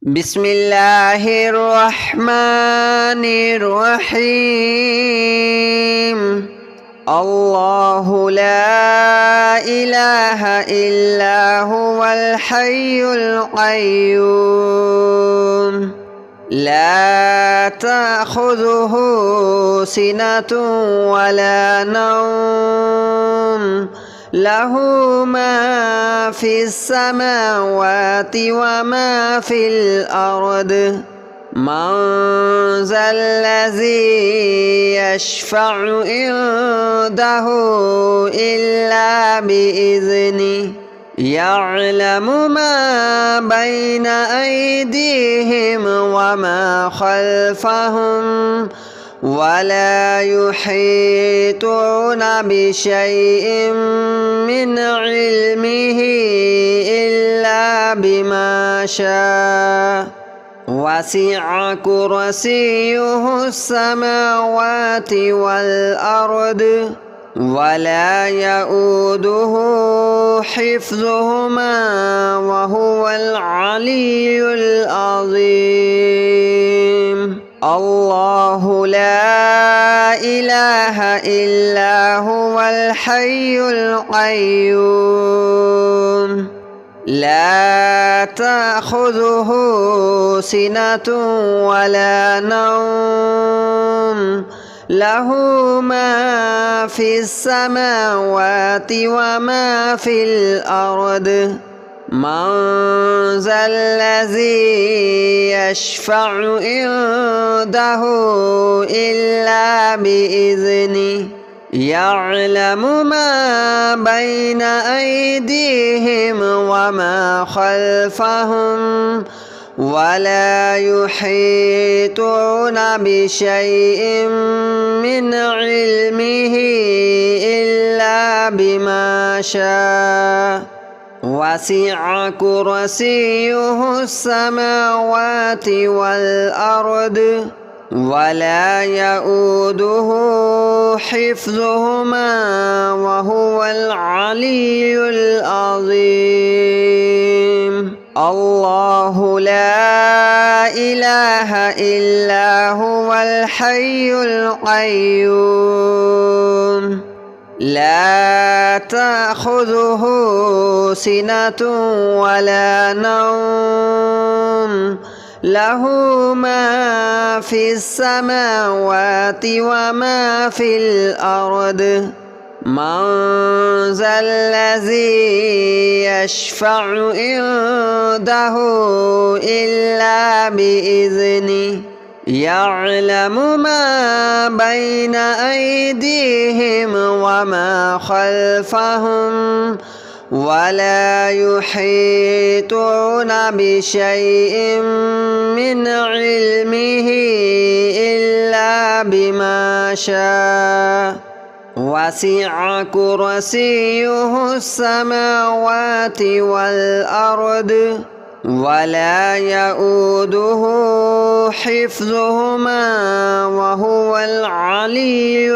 بسم الله الرحمن الرحيم. الله لا إله إلا هو الحي القيوم لا تأخذه سنة ولا نوم له ما في السماوات وما في الأرض من ذا الذي يشفع عنده إلا بإذنه يعلم ما بين أيديهم وما خلفهم ولا يحيطون بشيء من علمه إلا بما شاء وسع كرسيه السماوات والأرض ولا يؤوده حفظهما وهو العلي العظيم. الله لا إله إلا هو الحي القيوم لا تأخذه سنة ولا نوم له ما في السماوات وما في الأرض من ذا الذي يشفع عنده إلا بإذنه يعلم ما بين أيديهم وما خلفهم ولا يحيطون بشيء من علمه إلا بما شاء وسع كرسيه السماوات والأرض ولا يؤوده حفظهما وهو العلي العظيم. الله لا إله إلا هو الحي القيوم لا تأخذه سنة ولا نوم له ما في السماوات وما في الأرض من ذا الذي يشفع عنده إلا بإذنه يعلم ما بين أيديهم وما خلفهم ولا يحيطون بشيء من علمه إلا بما شاء وسع كرسيه السماوات والأرض ولا يؤوده حفظهما وهو العلي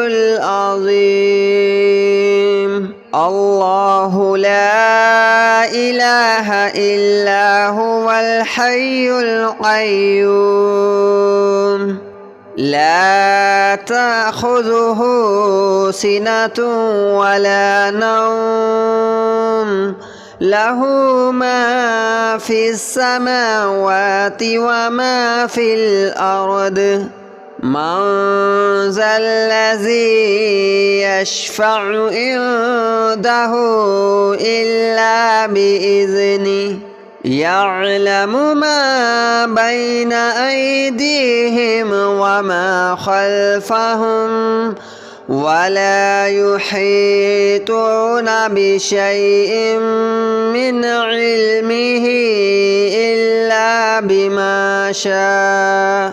العظيم. الله لا إله إلا هو الحي القيوم لا تأخذه سنة ولا نوم له ما في السماوات وما في الأرض من ذا الذي يشفع عنده إلا بإذنه يعلم ما بين أيديهم وما خلفهم ولا يحيطون بشيء من علمه إلا بما شاء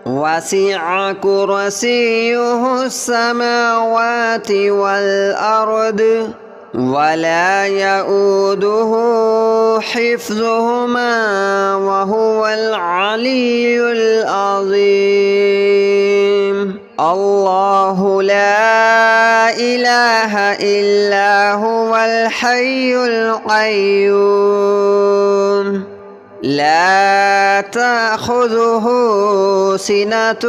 وسع كرسيه السماوات والأرض ولا يؤوده حفظهما وهو العلي العظيم. الله لا إله إلا هو الحي القيوم لا تأخذه سنة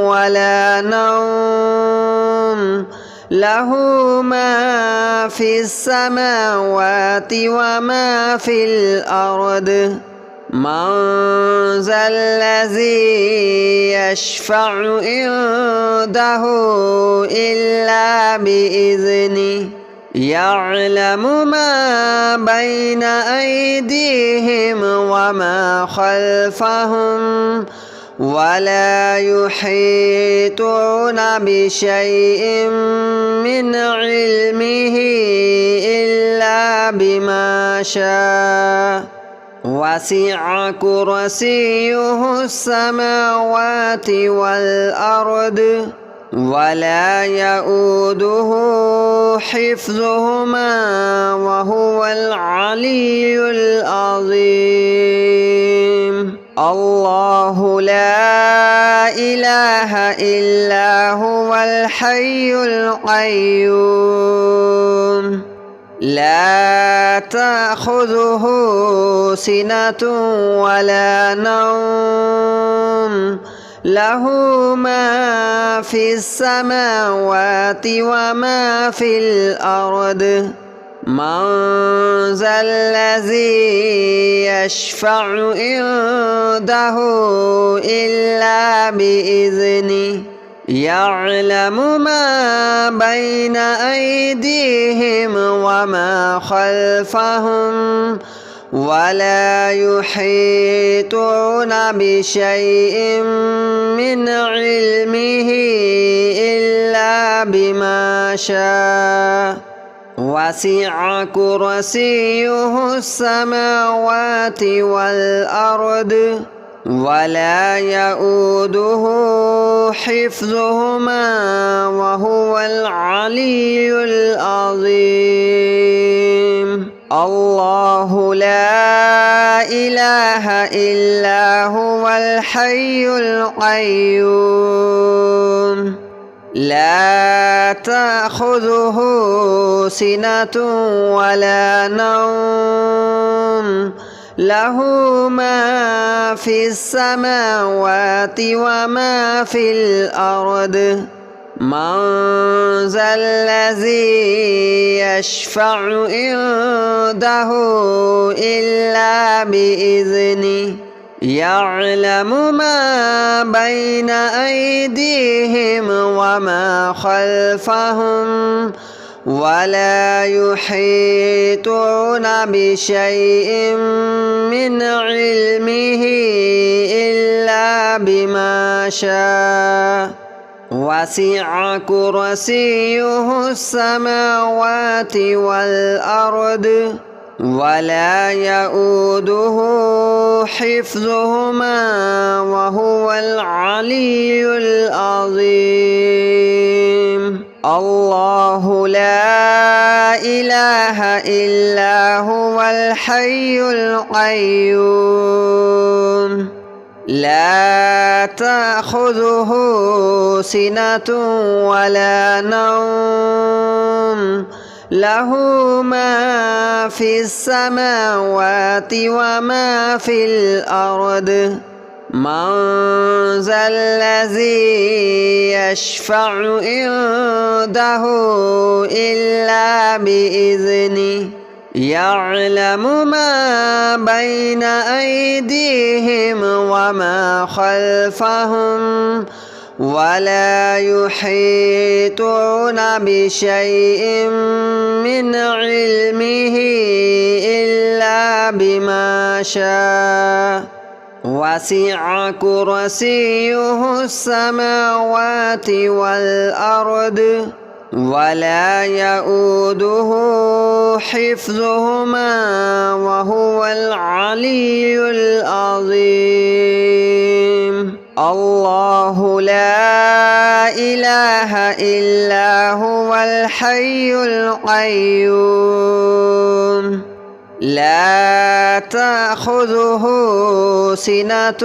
ولا نوم له ما في السماوات وما في الأرض من ذا الذي يشفع عنده إلا بإذنه يعلم ما بين أيديهم وما خلفهم ولا يحيطون بشيء من علمه إلا بما شاء وسع كرسيه السماوات والأرض ولا يؤوده حفظهما وهو العلي العظيم الله لا إله إلا هو الحي القيوم لا تأخذه سنة ولا نوم له ما في السماوات وما في الأرض من ذا الذي يشفع عنده إلا بإذنه يعلم ما بين أيديهم وما خلفهم ولا يحيطون بشيء من علمه إلا بما شاء وسع كرسيه السماوات والأرض ولا يؤوده حفظهما وهو العلي العظيم الله لا إله إلا هو الحي القيوم لا تأخذه سنة ولا نوم له ما في السماوات وما في الأرض من ذا الذي يشفع عنده إلا بإذنه يعلم ما بين أيديهم وما خلفهم ولا يحيطون بشيء من علمه إلا بما شاء وسع كرسيه السماوات والأرض ولا يؤوده حفظهما وهو العلي العظيم الله لا إله إلا هو الحي القيوم لا تأخذه سنة ولا نوم له ما في السماوات وما في الأرض من ذا الذي يشفع عنده إلا بإذنه يعلم ما بين أيديهم وما خلفهم ولا يحيطون بشيء من علمه إلا بما شاء وسع كرسيه السماوات والأرض ولا يؤوده حفظهما وهو العلي العظيم الله لا إله إلا هو الحي القيوم لا تأخذه سنة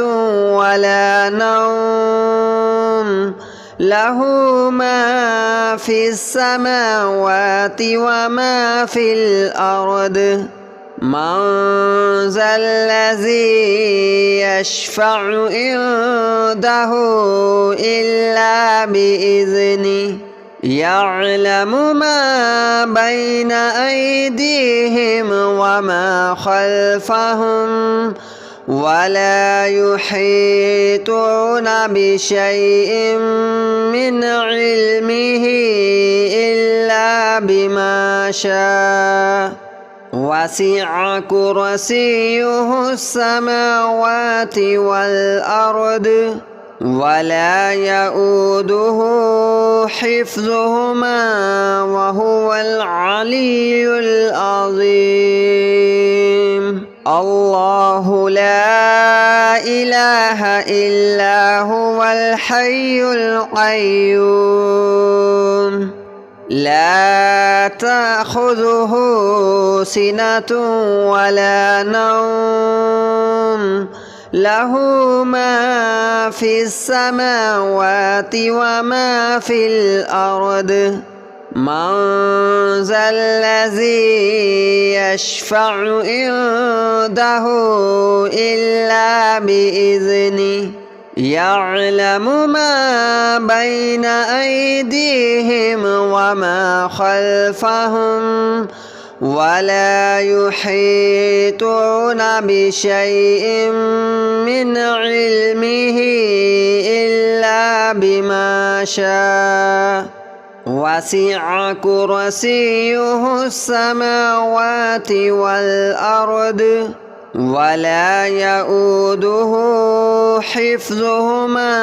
ولا نوم له ما في السماوات وما في الأرض من ذا الذي يشفع عنده إلا بإذنه يعلم ما بين أيديهم وما خلفهم ولا يحيطون بشيء من علمه إلا بما شاء وسع كرسيه السماوات والأرض ولا يؤوده حفظهما وهو العلي العظيم الله لا إله إلا هو الحي القيوم لا تأخذه سنة ولا نوم له ما في السماوات وما في الأرض من ذا الذي يشفع عنده إلا بإذنه يعلم ما بين أيديهم وما خلفهم ولا يحيطون بشيء من علمه إلا بما شاء وسع كرسيه السماوات والأرض ولا يؤوده حفظهما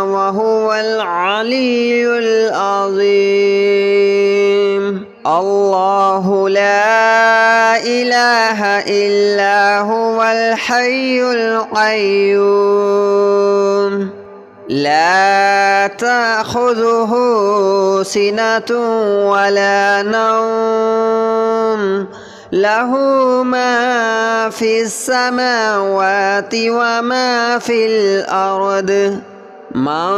وهو العلي العظيم الله لا إله إلا هو الحي القيوم لا تأخذه سنة ولا نوم له ما في السماوات وما في الأرض من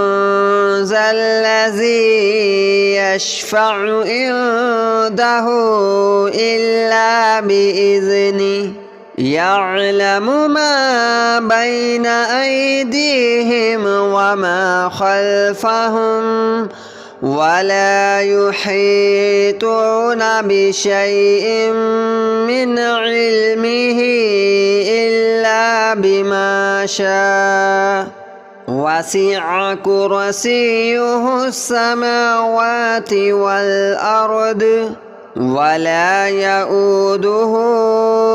ذا الذي يشفع عنده إلا بإذنه يعلم ما بين أيديهم وما خلفهم ولا يحيطون بشيء من علمه إلا بما شاء وسع كرسيه السماوات والأرض ولا يؤوده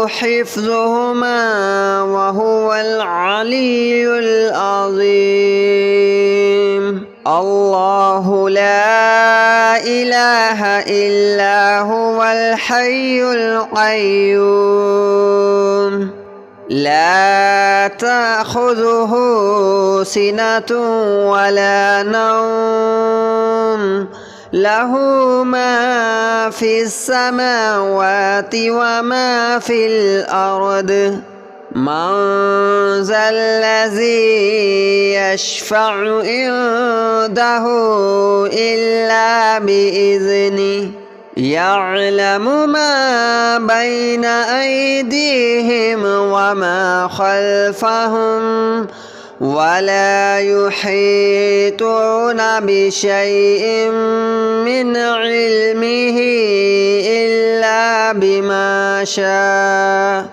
حفظهما وهو العلي العظيم الله لا إله إلا هو الحي القيوم لا تأخذه سنة ولا نوم له ما في السماوات وما في الأرض من ذا الذي يشفع عنده إلا بإذنه يعلم ما بين أيديهم وما خلفهم ولا يحيطون بشيء من علمه إلا بما شاء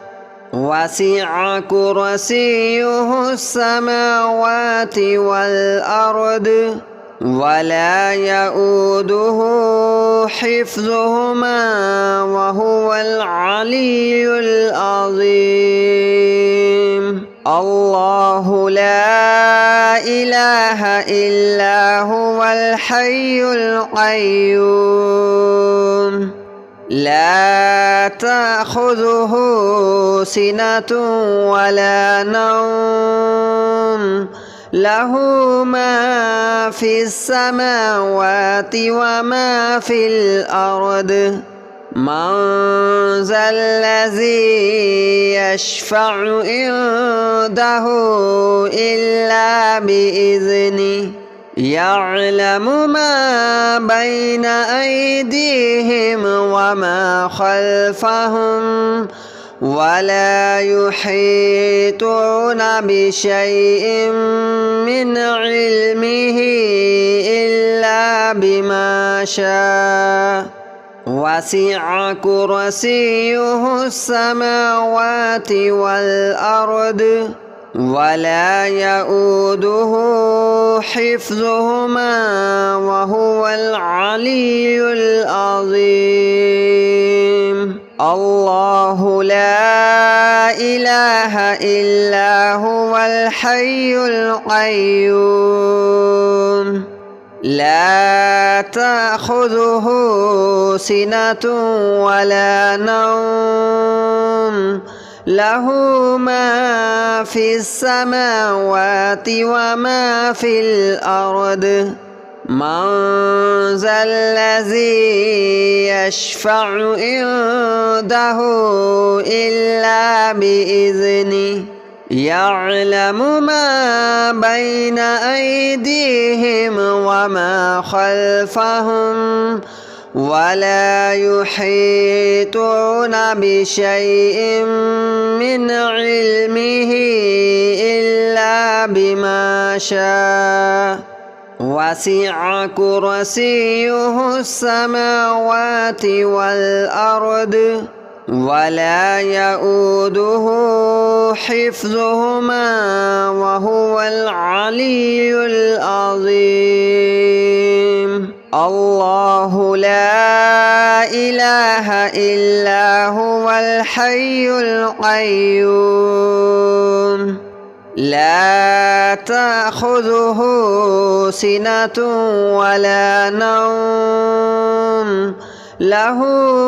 وسع كرسيه السماوات والأرض ولا يؤوده حفظهما وهو العلي العظيم الله لا إله إلا هو الحي القيوم لا تأخذه سنة ولا نوم له ما في السماوات وما في الأرض من ذا الذي يشفع عنده إلا بإذنه يعلم ما بين أيديهم وما خلفهم ولا يحيطون بشيء من علمه إلا بما شاء وسع كرسيه السماوات والأرض ولا يؤوده حفظهما وهو العلي العظيم الله لا إله إلا هو الحي القيوم لا تأخذه سنة ولا نوم له ما في السماوات وما في الأرض من ذا الذي يشفع عنده إلا بإذنه يعلم ما بين أيديهم وما خلفهم ولا يحيطون بشيء من علمه إلا بما شاء وسع كرسيه السماوات والأرض ولا يؤوده حفظهما وهو العلي العظيم الله لا إله إلا هو الحي القيوم لا تأخذه سنة ولا نوم له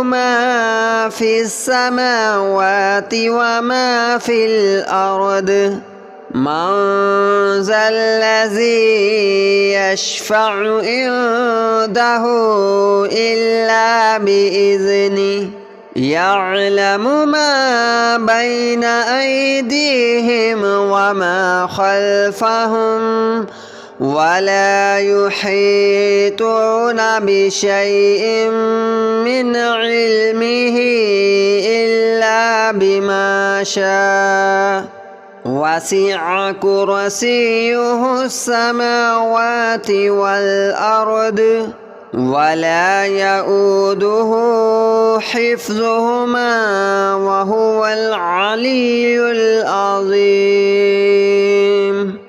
ما في السماوات وما في الأرض من ذا الذي يشفع عنده إلا بإذنه يعلم ما بين أيديهم وما خلفهم ولا يحيطون بشيء من علمه إلا بما شاء وسع كرسيه السماوات والأرض ولا يؤوده حفظهما وهو العلي العظيم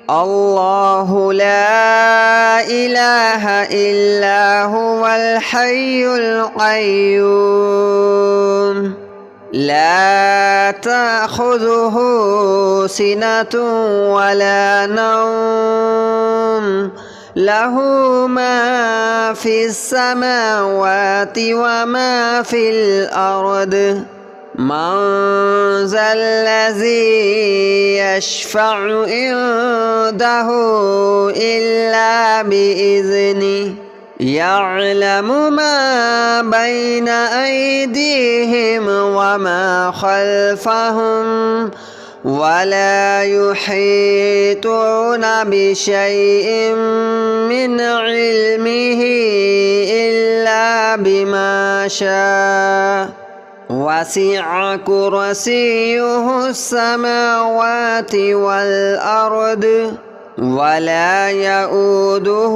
الله لا إله إلا هو الحي القيوم لا تأخذه سنة ولا نوم له ما في السماوات وما في الأرض من ذا الذي يشفع عنده إلا بإذنه يعلم ما بين أيديهم وما خلفهم ولا يحيطون بشيء من علمه إلا بما شاء وسع كرسيه السماوات والأرض ولا يؤوده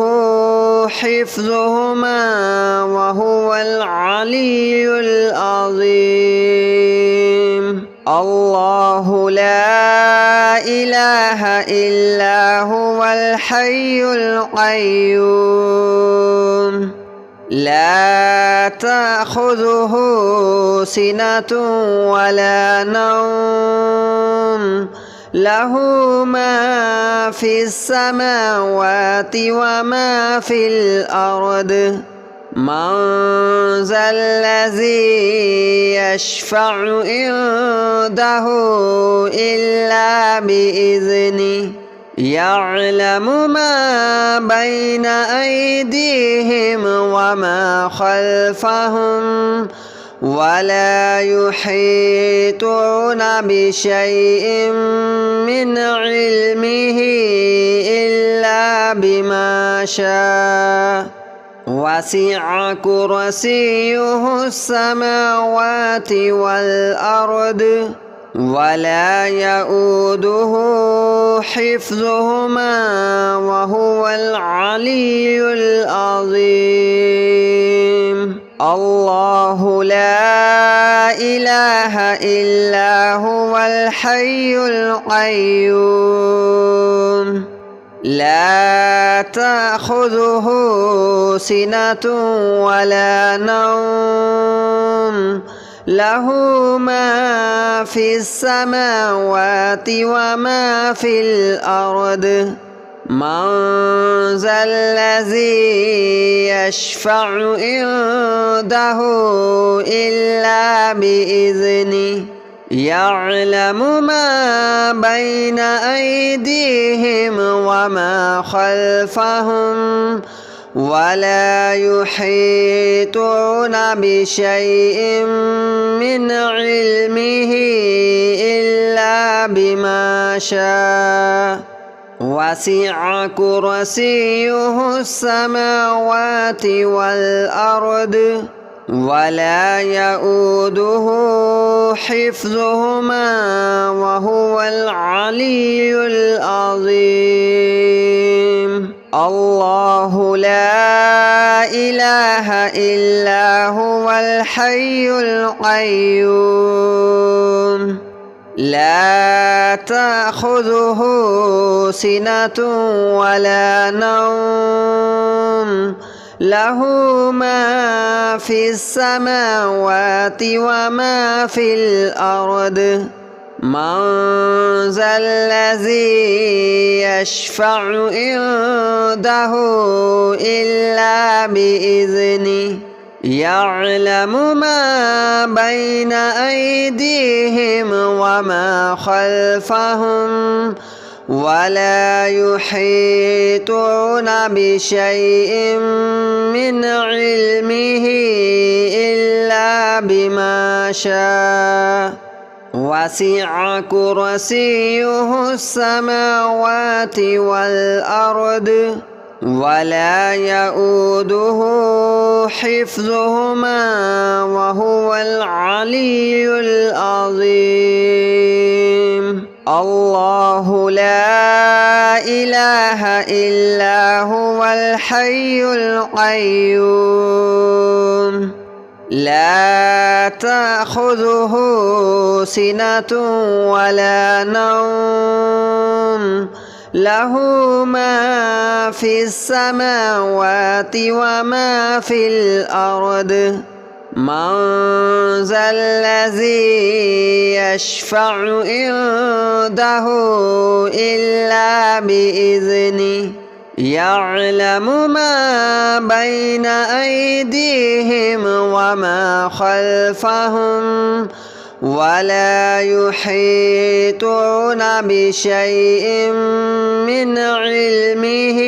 حفظهما وهو العلي العظيم الله لا إله إلا هو الحي القيوم لا تأخذه سنة ولا نوم له ما في السماوات وما في الأرض من ذا الذي يشفع عنده إلا بإذنه يعلم ما بين أيديهم وما خلفهم ولا يحيطون بشيء من علمه إلا بما شاء وسع كرسيه السماوات والأرض ولا يؤوده حفظهما وهو العلي العظيم الله لا إله إلا هو الحي القيوم لا تأخذه سنة ولا نوم له ما في السماوات وما في الأرض من ذا الذي يشفع عنده إلا بإذنه يعلم ما بين أيديهم وما خلفهم ولا يحيطون بشيء من علمه إلا بما شاء وسع كرسيه السماوات والأرض ولا يؤوده حفظهما وهو العلي العظيم الله لا إله إلا هو الحي القيوم لا تأخذه سنة ولا نوم له ما في السماوات وما في الأرض من ذا الذي يشفع عنده إلا بإذنه يعلم ما بين أيديهم وما خلفهم ولا يحيطون بشيء من علمه إلا بما شاء وسع كرسيه السماوات والأرض ولا يؤوده حفظهما وهو العلي العظيم الله لا إله إلا هو الحي القيوم لا تأخذه سنة ولا نوم له ما في السماوات وما في الأرض من ذا الذي يشفع عنده إلا بإذنه يعلم ما بين أيديهم وما خلفهم ولا يحيطون بشيء من علمه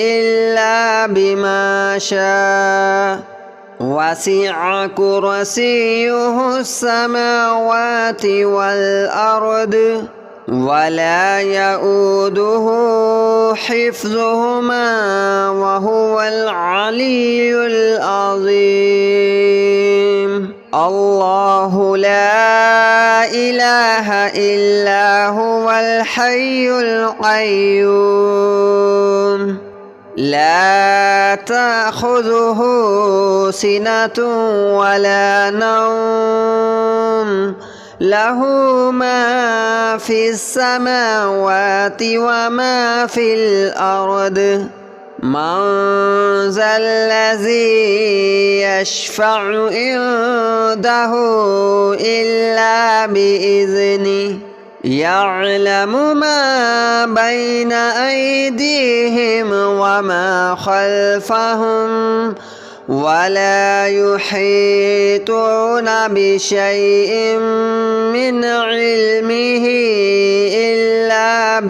إلا بما شاء وسع كرسيه السماوات والأرض ولا يؤوده حفظهما وهو العلي العظيم الله لا إله إلا هو الحي القيوم لا تأخذه سنة ولا نوم له ما في السماوات وما في الأرض من ذا الذي يشفع عنده إلا بإذنه يعلم ما بين أيديهم وما خلفهم ولا يحيطون بشيء من علمه إلا